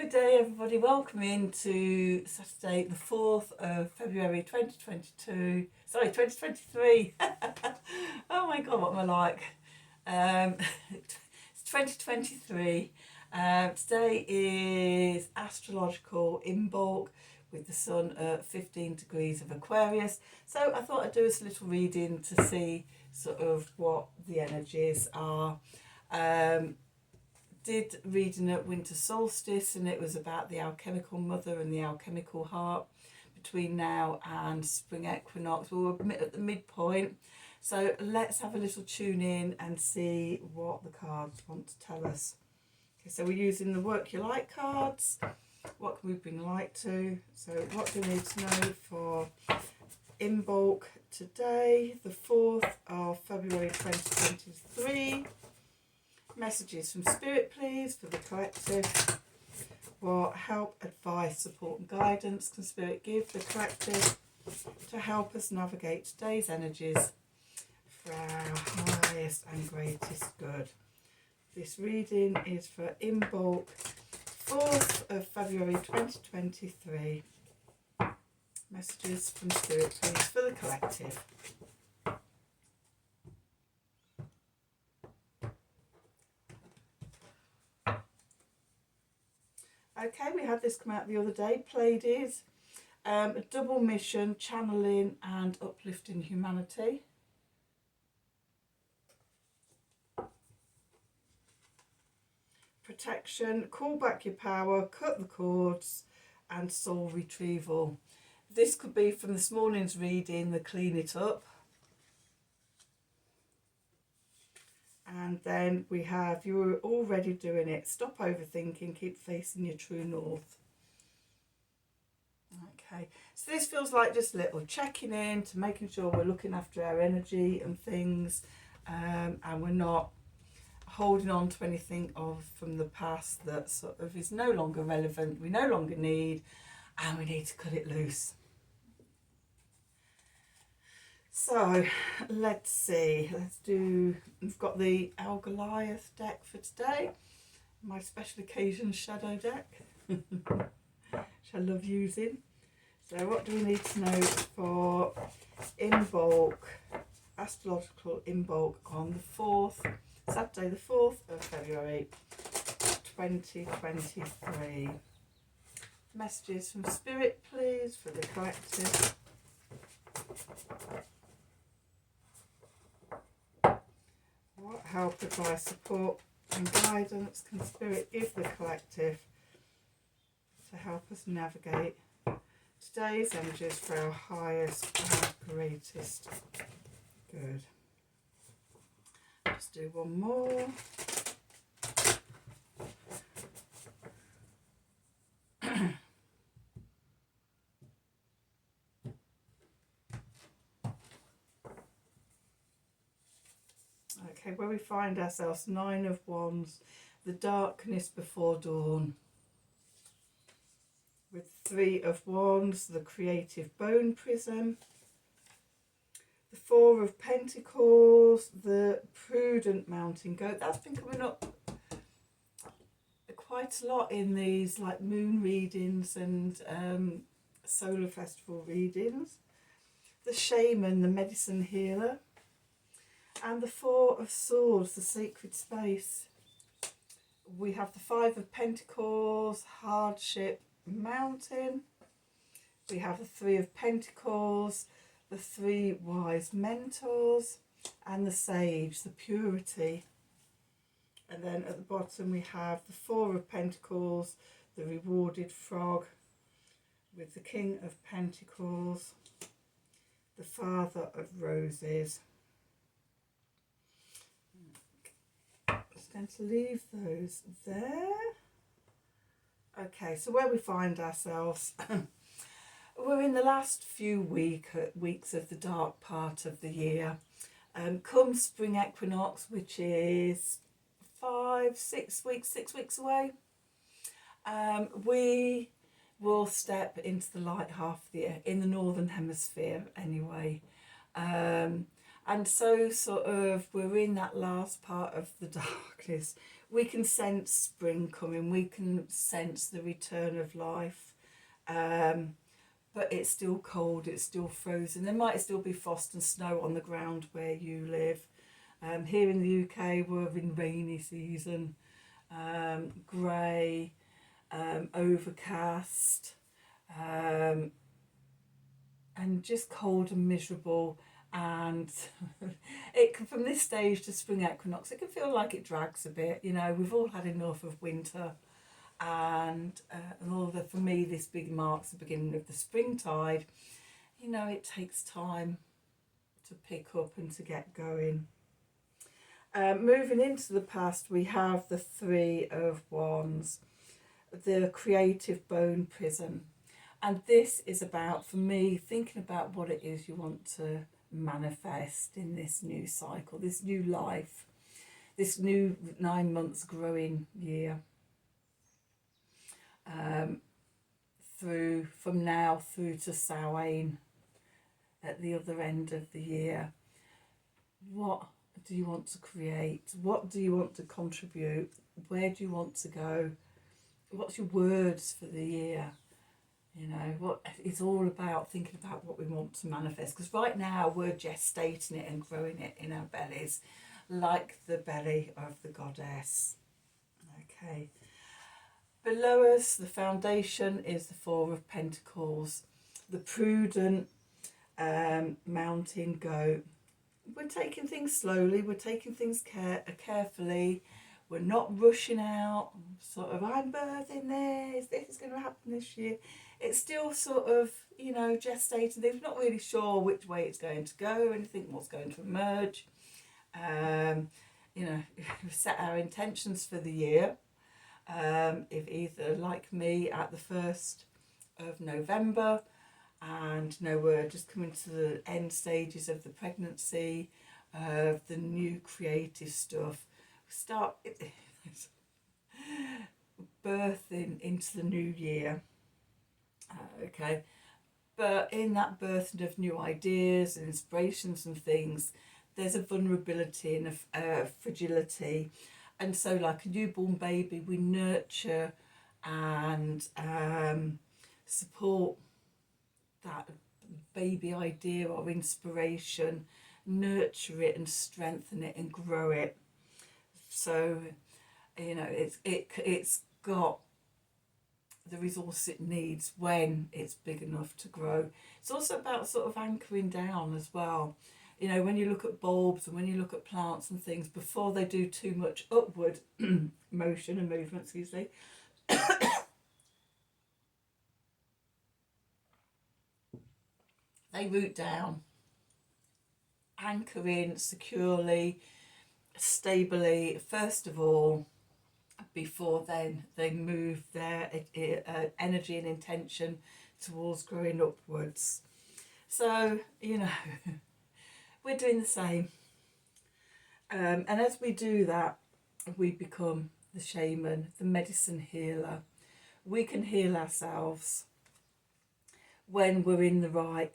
Good day everybody, welcome into Saturday the 4th of February 2023. Oh my god, what am I like? It's 2023. Today is Astrological Imbolc with the sun at 15 degrees of Aquarius. So I thought I'd do us a little reading to see sort of what the energies are. Did reading at winter solstice, and it was about the alchemical mother and the alchemical heart between now and spring equinox. We were at the midpoint, so let's have a little tune in and see what the cards want to tell us. Okay, so we're using the Work Your Light cards. What can we bring light to? So what do we need to know for Imbolc today, the 4th of February 2023? Messages from Spirit, please, for the collective. What help, advice, support and guidance can Spirit give the collective to help us navigate today's energies for our highest and greatest good? This reading is for Imbolc, 4th of February 2023. Messages from Spirit, please, for the collective. Okay, we had this come out the other day. Pleiades, a double mission, channeling and uplifting humanity. Protection, call back your power, cut the cords, and soul retrieval. This could be from this morning's reading, the clean it up. And then we have, you were already doing it. Stop overthinking, keep facing your true north. Okay, so this feels like just a little checking in to making sure we're looking after our energy and things, and we're not holding on to anything from the past that sort of is no longer relevant, we no longer need, and we need to cut it loose. So let's see, we've got the Goliath deck for today, my special occasion shadow deck, which I love using. So what do we need to know for Imbolc, Astrological Imbolc on the 4th, Saturday the 4th of February 2023. Messages from Spirit, please, for the collective. What help, advice, support and guidance can Spirit give the collective to help us navigate today's energies for our highest and greatest good? Let's do one more. Okay, where we find ourselves, 9 of Wands, the darkness before dawn. With 3 of Wands, the creative bone prism. The 4 of Pentacles, the prudent mountain goat. That's been coming up quite a lot in these like moon readings and solar festival readings. The shaman, the medicine healer. And the 4 of Swords, the sacred space. We have the 5 of Pentacles, hardship, mountain. We have the 3 of Pentacles, the 3 wise mentors, and the sage, the purity. And then at the bottom we have the 4 of Pentacles, the rewarded frog, with the King of Pentacles, the Father of Roses. Just going to leave those there. Okay, so where we find ourselves, we're in the last few weeks of the dark part of the year. Come spring equinox, which is 6 weeks away, we will step into the light half of the year, in the northern hemisphere anyway. And so sort of we're in that last part of the darkness we can sense spring coming, we can sense the return of life. But it's still cold, it's still frozen. There might still be frost and snow on the ground where you live. Here in the UK, we're in rainy season, grey, overcast, and just cold and miserable. And it can, from this stage to spring equinox, it can feel like it drags a bit. You know, we've all had enough of winter, and although for me this big marks the beginning of the springtide, you know, it takes time to pick up and to get going. Moving into the past, we have the Three of Wands, the creative bone prison. And this is about, for me, thinking about what it is you want to manifest in this new cycle, this new life, this new 9 months growing year. From now through to Samhain at the other end of the year. What do you want to create? What do you want to contribute? Where do you want to go? What's your words for the year? You know, what it's all about, thinking about what we want to manifest. Because right now we're gestating it and growing it in our bellies, like the belly of the goddess. Okay. Below us, the foundation is the Four of Pentacles, the prudent mountain goat. We're taking things slowly, we're taking things carefully, we're not rushing out, sort of, I'm birthing this is going to happen this year. It's still sort of, you know, gestating things. We're not really sure which way it's going to go, anything what's going to emerge. You know, we've set our intentions for the year. If either, like me, at the 1st of November, and you know, we're just coming to the end stages of the pregnancy, of the new creative stuff. We start birthing into the new year. Okay, but in that birthing of new ideas and inspirations and things, there's a vulnerability and a fragility. And so, like a newborn baby, we nurture and support that baby idea or inspiration, nurture it and strengthen it and grow it. So, you know, it's got the resource it needs when it's big enough to grow. It's also about sort of anchoring down as well. You know, when you look at bulbs and when you look at plants and things, before they do too much upward motion and movement, excuse me, they root down, anchor in securely, stably, first of all, before then they move their energy and intention towards growing upwards. So, you know, we're doing the same. And as we do that, we become the shaman, the medicine healer. We can heal ourselves when we're in the right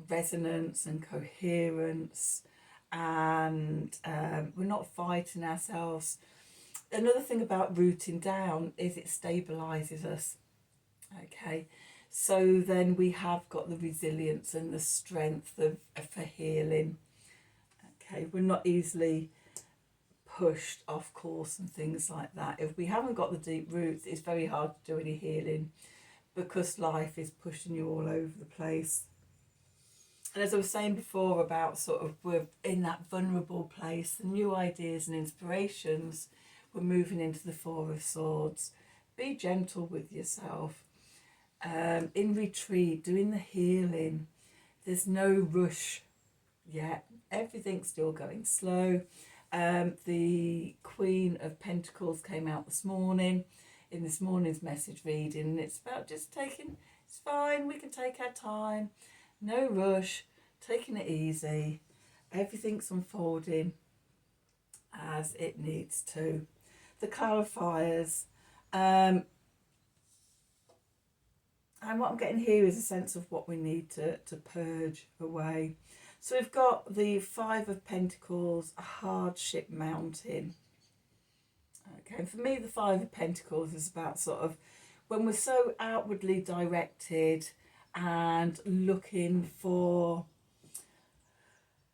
resonance and coherence, and we're not fighting ourselves. Another thing about rooting down is it stabilises us. Okay, so then we have got the resilience and the strength for healing. Okay, we're not easily pushed off course and things like that. If we haven't got the deep roots, it's very hard to do any healing, because life is pushing you all over the place. And as I was saying before about sort of, we're in that vulnerable place, the new ideas and inspirations, we're moving into the Four of Swords. Be gentle with yourself. In retreat, doing the healing, there's no rush yet. Everything's still going slow. The Queen of Pentacles came out this morning in this morning's message reading, and it's about just taking, it's fine, we can take our time, no rush, taking it easy. Everything's unfolding as it needs to. The clarifiers, and what I'm getting here is a sense of what we need to purge away. So we've got the Five of Pentacles, a hardship mountain. Okay, and for me, the Five of Pentacles is about sort of when we're so outwardly directed and looking for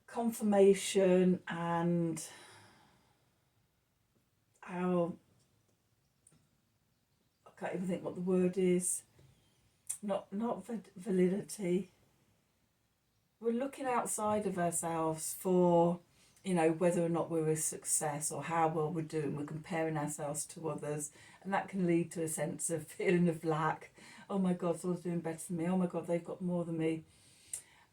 confirmation and our, I can't even think what the word is, not validity. We're looking outside of ourselves for, you know, whether or not we're a success or how well we're doing. We're comparing ourselves to others, and that can lead to a sense of feeling of lack. Oh my God, someone's doing better than me. Oh my God, they've got more than me.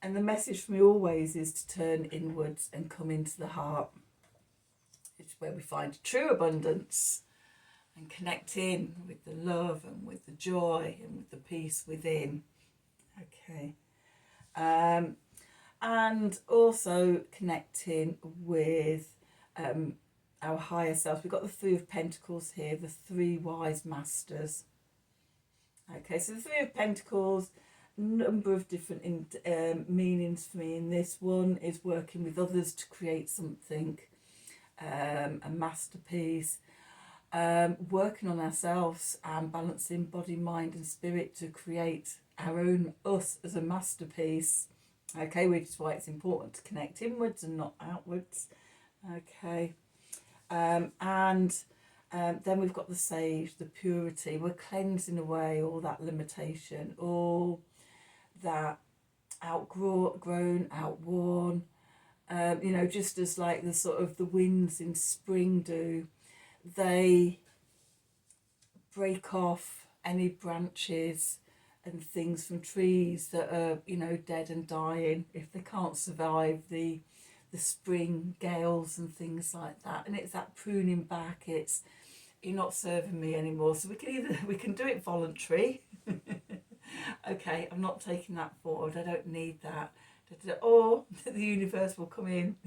And the message for me always is to turn inwards and come into the heart. It's where we find true abundance and connect in with the love and with the joy and with the peace within. Okay. And also connecting with our higher self. We've got the Three of Pentacles here, the three wise masters. Okay, so the Three of Pentacles, number of different meanings for me. In this one is working with others to create something, a masterpiece. Working on ourselves and balancing body, mind and spirit to create our own us as a masterpiece. Okay, which is why it's important to connect inwards and not outwards. Okay, and then we've got the Sage, the purity. We're cleansing away all that limitation, all that outgrown, outworn, you know, just as like the sort of the winds in spring do. They break off any branches and things from trees that are, you know, dead and dying if they can't survive the spring gales and things like that. And it's that pruning back. It's, you're not serving me anymore. So we can do it voluntary. Okay, I'm not taking that forward. I don't need that. Or the universe will come in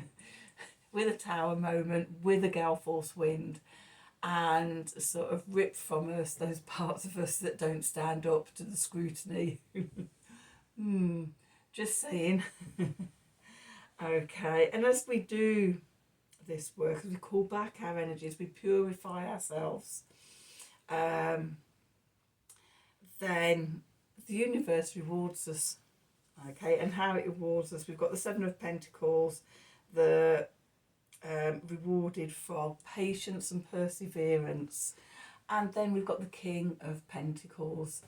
with a tower moment, with a gale force wind, and sort of rip from us those parts of us that don't stand up to the scrutiny. Just saying. Okay, and as we do this work, as we call back our energies, we purify ourselves, then the universe rewards us. Okay, and how it rewards us, we've got the Seven of Pentacles, the rewarded for patience and perseverance, and then we've got the King of Pentacles,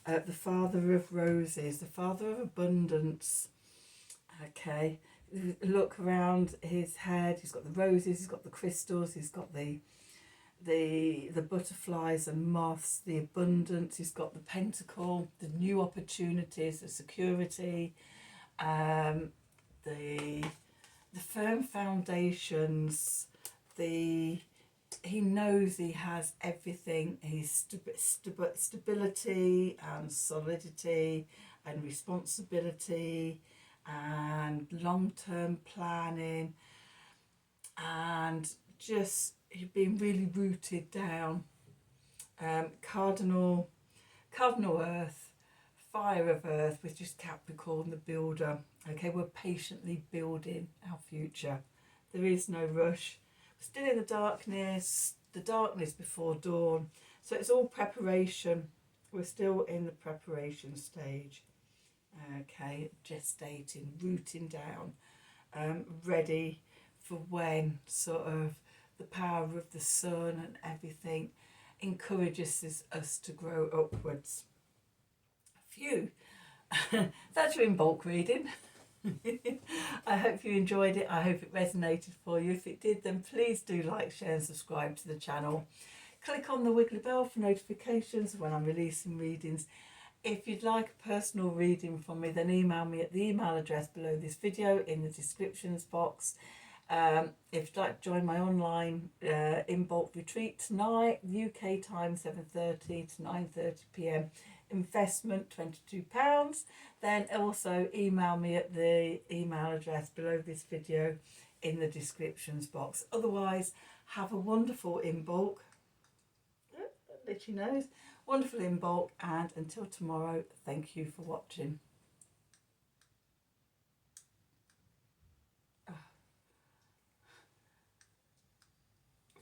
the Father of Roses, the Father of Abundance. Okay, look around his head, he's got the roses, he's got the crystals, he's got the butterflies and moths, the abundance, he's got the pentacle, the new opportunities, the security, the firm foundations, he knows he has everything, his stability and solidity and responsibility and long-term planning, and just being really rooted down. Cardinal Earth, fire of Earth, which is Capricorn, the builder. Okay, we're patiently building our future. There is no rush. We're still in the darkness before dawn. So it's all preparation. We're still in the preparation stage. Okay, gestating, rooting down, ready for when sort of the power of the sun and everything encourages us to grow upwards. Phew. That's your Imbolc reading. I hope you enjoyed it. I hope it resonated for you. If it did, then please do like, share and subscribe to the channel. Click on the wiggly bell for notifications when I'm releasing readings. If you'd like a personal reading from me, then email me at the email address below this video in the descriptions box. If you'd like to join my online Imbolc retreat tonight, UK time 7:30 to 9:30 p.m, investment £22, then also email me at the email address below this video in the descriptions box. Otherwise, have a wonderful Imbolc. Itchy nose. Wonderful Imbolc, and until tomorrow, thank you for watching.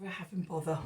We're having bother.